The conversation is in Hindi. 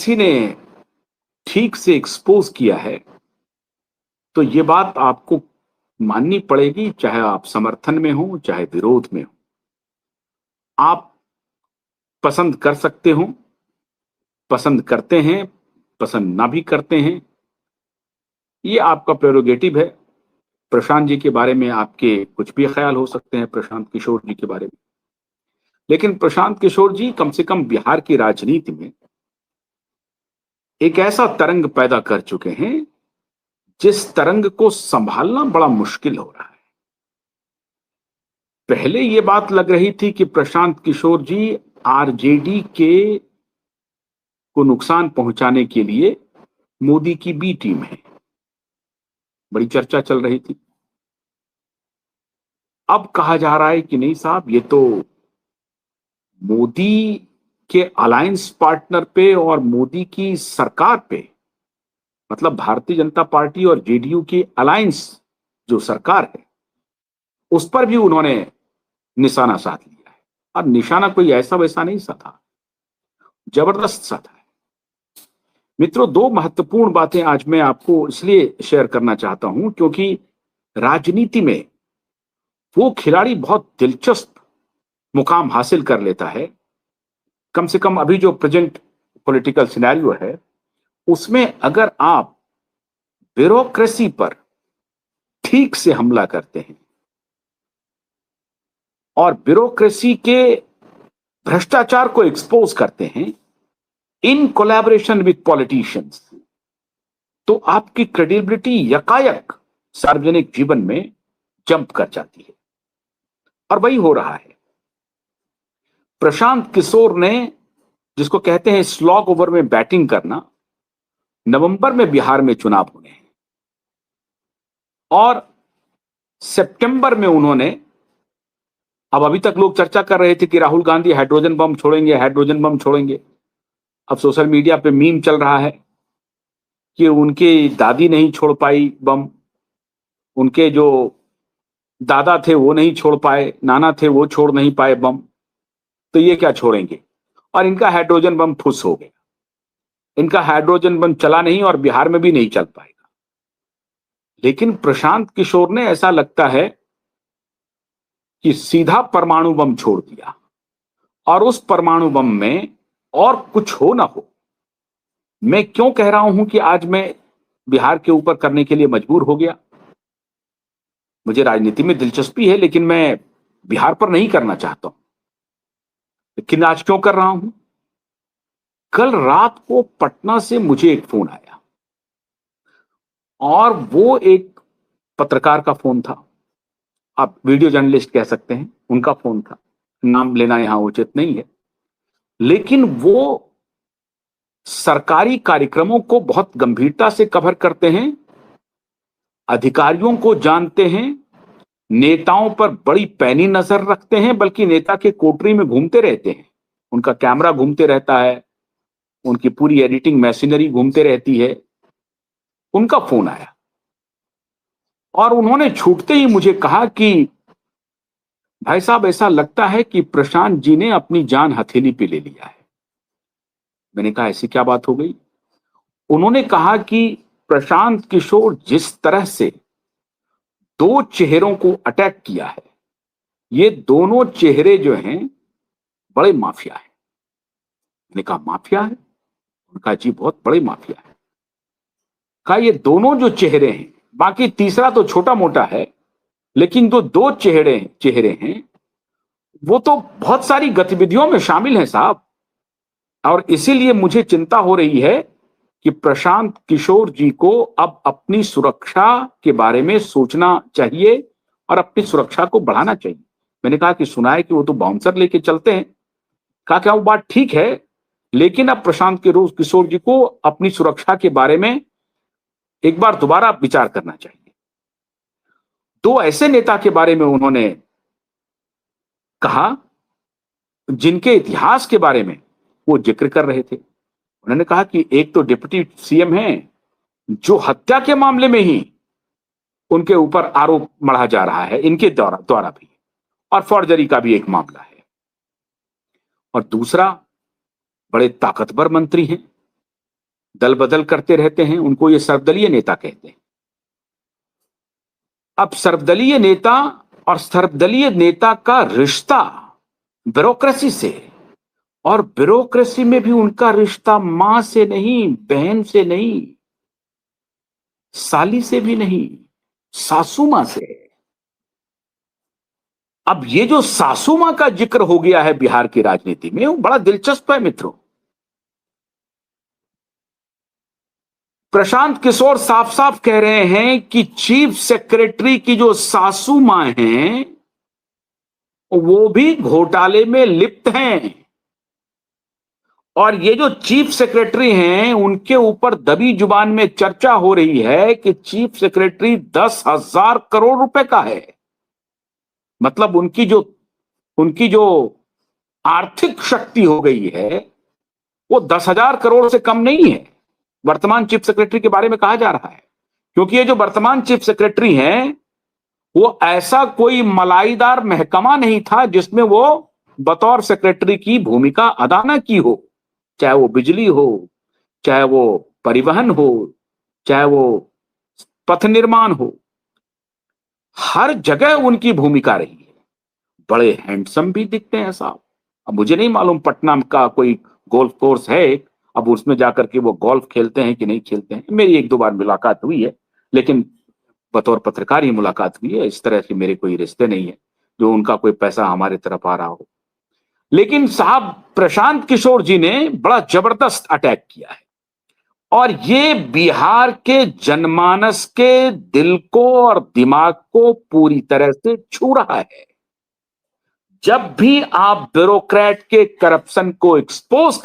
किसी ने ठीक से एक्सपोज किया है तो ये बात आपको माननी पड़ेगी, चाहे आप समर्थन में हो चाहे विरोध में हो। आप पसंद कर सकते हो, पसंद करते हैं, पसंद ना भी करते हैं, ये आपका प्रेरोगेटिव है। प्रशांत जी के बारे में आपके कुछ भी ख्याल हो सकते हैं, प्रशांत किशोर जी के बारे में, लेकिन प्रशांत किशोर जी कम से कम बिहार की राजनीति में एक ऐसा तरंग पैदा कर चुके हैं जिस तरंग को संभालना बड़ा मुश्किल हो रहा है। पहले यह बात लग रही थी कि प्रशांत किशोर जी आरजेडी के को नुकसान पहुंचाने के लिए मोदी की बी टीम है, बड़ी चर्चा चल रही थी। अब कहा जा रहा है कि नहीं साहब, ये तो मोदी के अलायंस पार्टनर पे और मोदी की सरकार पे, मतलब भारतीय जनता पार्टी और जेडीयू की अलायंस जो सरकार है उस पर भी उन्होंने निशाना साध लिया है। और निशाना कोई ऐसा वैसा नहीं सा था, जबरदस्त सा था। मित्रों, दो महत्वपूर्ण बातें आज मैं आपको इसलिए शेयर करना चाहता हूं क्योंकि राजनीति में वो खिलाड़ी बहुत दिलचस्प मुकाम हासिल कर लेता है। कम से कम अभी जो प्रेजेंट पॉलिटिकल सिनेरियो है उसमें अगर आप ब्यूरोक्रेसी पर ठीक से हमला करते हैं और ब्यूरोक्रेसी के भ्रष्टाचार को एक्सपोज करते हैं इन कोलैबोरेशन विद पॉलिटिशियंस, तो आपकी क्रेडिबिलिटी यकायक सार्वजनिक जीवन में जंप कर जाती है। और वही हो रहा है। प्रशांत किशोर ने, जिसको कहते हैं स्लॉग ओवर में बैटिंग करना, नवंबर में बिहार में चुनाव होने हैं और सितंबर में उन्होंने, अब अभी तक लोग चर्चा कर रहे थे कि राहुल गांधी हाइड्रोजन बम छोड़ेंगे, हाइड्रोजन बम छोड़ेंगे। अब सोशल मीडिया पे मीम चल रहा है कि उनकी दादी नहीं छोड़ पाई बम, उनके जो दादा थे वो नहीं छोड़ पाए, नाना थे वो छोड़ नहीं पाए बम, तो ये क्या छोड़ेंगे। और इनका हाइड्रोजन बम फुस हो गया, इनका हाइड्रोजन बम चला नहीं और बिहार में भी नहीं चल पाएगा। लेकिन प्रशांत किशोर ने, ऐसा लगता है कि सीधा परमाणु बम छोड़ दिया और उस परमाणु बम में और कुछ हो ना हो। मैं क्यों कह रहा हूं कि आज मैं बिहार के ऊपर करने के लिए मजबूर हो गया। मुझे राजनीति में दिलचस्पी है लेकिन मैं बिहार पर नहीं करना चाहता हूं। लेकिन आज क्यों कर रहा हूं? कल रात को पटना से मुझे एक फोन आया और वो एक पत्रकार का फोन था, आप वीडियो जर्नलिस्ट कह सकते हैं, उनका फोन था, नाम लेना यहां उचित नहीं है। लेकिन वो सरकारी कार्यक्रमों को बहुत गंभीरता से कवर करते हैं, अधिकारियों को जानते हैं, नेताओं पर बड़ी पैनी नजर रखते हैं, बल्कि नेता के कोठरी में घूमते रहते हैं, उनका कैमरा घूमते रहता है, उनकी पूरी एडिटिंग मशीनरी घूमते रहती है। उनका फोन आया और उन्होंने छूटते ही मुझे कहा कि भाई साहब, ऐसा लगता है कि प्रशांत जी ने अपनी जान हथेली पे ले लिया है। मैंने कहा ऐसी क्या बात हो गई? उन्होंने कहा कि प्रशांत किशोर जिस तरह से दो चेहरों को अटैक किया है, ये दोनों चेहरे जो हैं बड़े माफिया है। मैंने कहा माफिया है? उनका जी बहुत बड़े माफिया है। कहा ये दोनों जो चेहरे हैं, बाकी तीसरा तो छोटा मोटा है, लेकिन जो दो चेहरे हैं वो तो बहुत सारी गतिविधियों में शामिल हैं साहब। और इसीलिए मुझे चिंता हो रही है कि प्रशांत किशोर जी को अब अपनी सुरक्षा के बारे में सोचना चाहिए और अपनी सुरक्षा को बढ़ाना चाहिए। मैंने कहा कि सुना है कि वो तो बाउंसर लेके चलते हैं। कहा क्या वो बात ठीक है, लेकिन अब प्रशांत किशोर जी को अपनी सुरक्षा के बारे में एक बार दोबारा विचार करना चाहिए। दो ऐसे नेता के बारे में उन्होंने कहा जिनके इतिहास के बारे में वो जिक्र कर रहे थे। उन्होंने कहा कि एक तो डिप्टी सीएम हैं जो हत्या के मामले में ही उनके ऊपर आरोप मढ़ा जा रहा है, इनके द्वारा भी, और फॉर्जरी का भी एक मामला है। और दूसरा, बड़े ताकतवर मंत्री हैं, दल बदल करते रहते हैं, उनको ये सर्वदलीय नेता कहते हैं। अब सर्वदलीय नेता और सर्वदलीय नेता का रिश्ता ब्यूरोक्रेसी से, और ब्यूरोक्रेसी में भी उनका रिश्ता मां से नहीं, बहन से नहीं, साली से भी नहीं, सासू मां से। अब ये जो सासू मां का जिक्र हो गया है बिहार की राजनीति में, वो बड़ा दिलचस्प है मित्रों। प्रशांत किशोर साफ साफ कह रहे हैं कि चीफ सेक्रेटरी की जो सासू मां हैं वो भी घोटाले में लिप्त हैं, और ये जो चीफ सेक्रेटरी हैं उनके ऊपर दबी जुबान में चर्चा हो रही है कि चीफ सेक्रेटरी 10,000 करोड़ रुपए का है। मतलब उनकी जो आर्थिक शक्ति हो गई है वो 10,000 करोड़ से कम नहीं है, वर्तमान चीफ सेक्रेटरी के बारे में कहा जा रहा है। क्योंकि ये जो वर्तमान चीफ सेक्रेटरी हैं वो ऐसा कोई मलाईदार महकमा नहीं था जिसमें वो बतौर सेक्रेटरी की भूमिका अदा न की हो, चाहे वो बिजली हो, चाहे वो परिवहन हो, चाहे वो पथ निर्माण हो, हर जगह उनकी भूमिका रही है। बड़े हैंडसम भी दिखते हैं साहब। अब मुझे नहीं मालूम पटना का कोई गोल्फ कोर्स है, अब उसमें जाकर के वो गोल्फ खेलते हैं कि नहीं खेलते हैं, मेरी एक दो बार मुलाकात हुई है, लेकिन बतौर पत्रकार ही मुलाकात हुई है, इस तरह के मेरे कोई रिश्ते नहीं है जो उनका कोई पैसा हमारे तरफ आ रहा हो। लेकिन साहब प्रशांत किशोर जी ने बड़ा जबरदस्त अटैक किया है, और ये बिहार के जनमानस के दिल को और दिमाग को पूरी तरह से छू रहा है। जब भी आप ब्यूरोक्रेट के करप्शन को एक्सपोज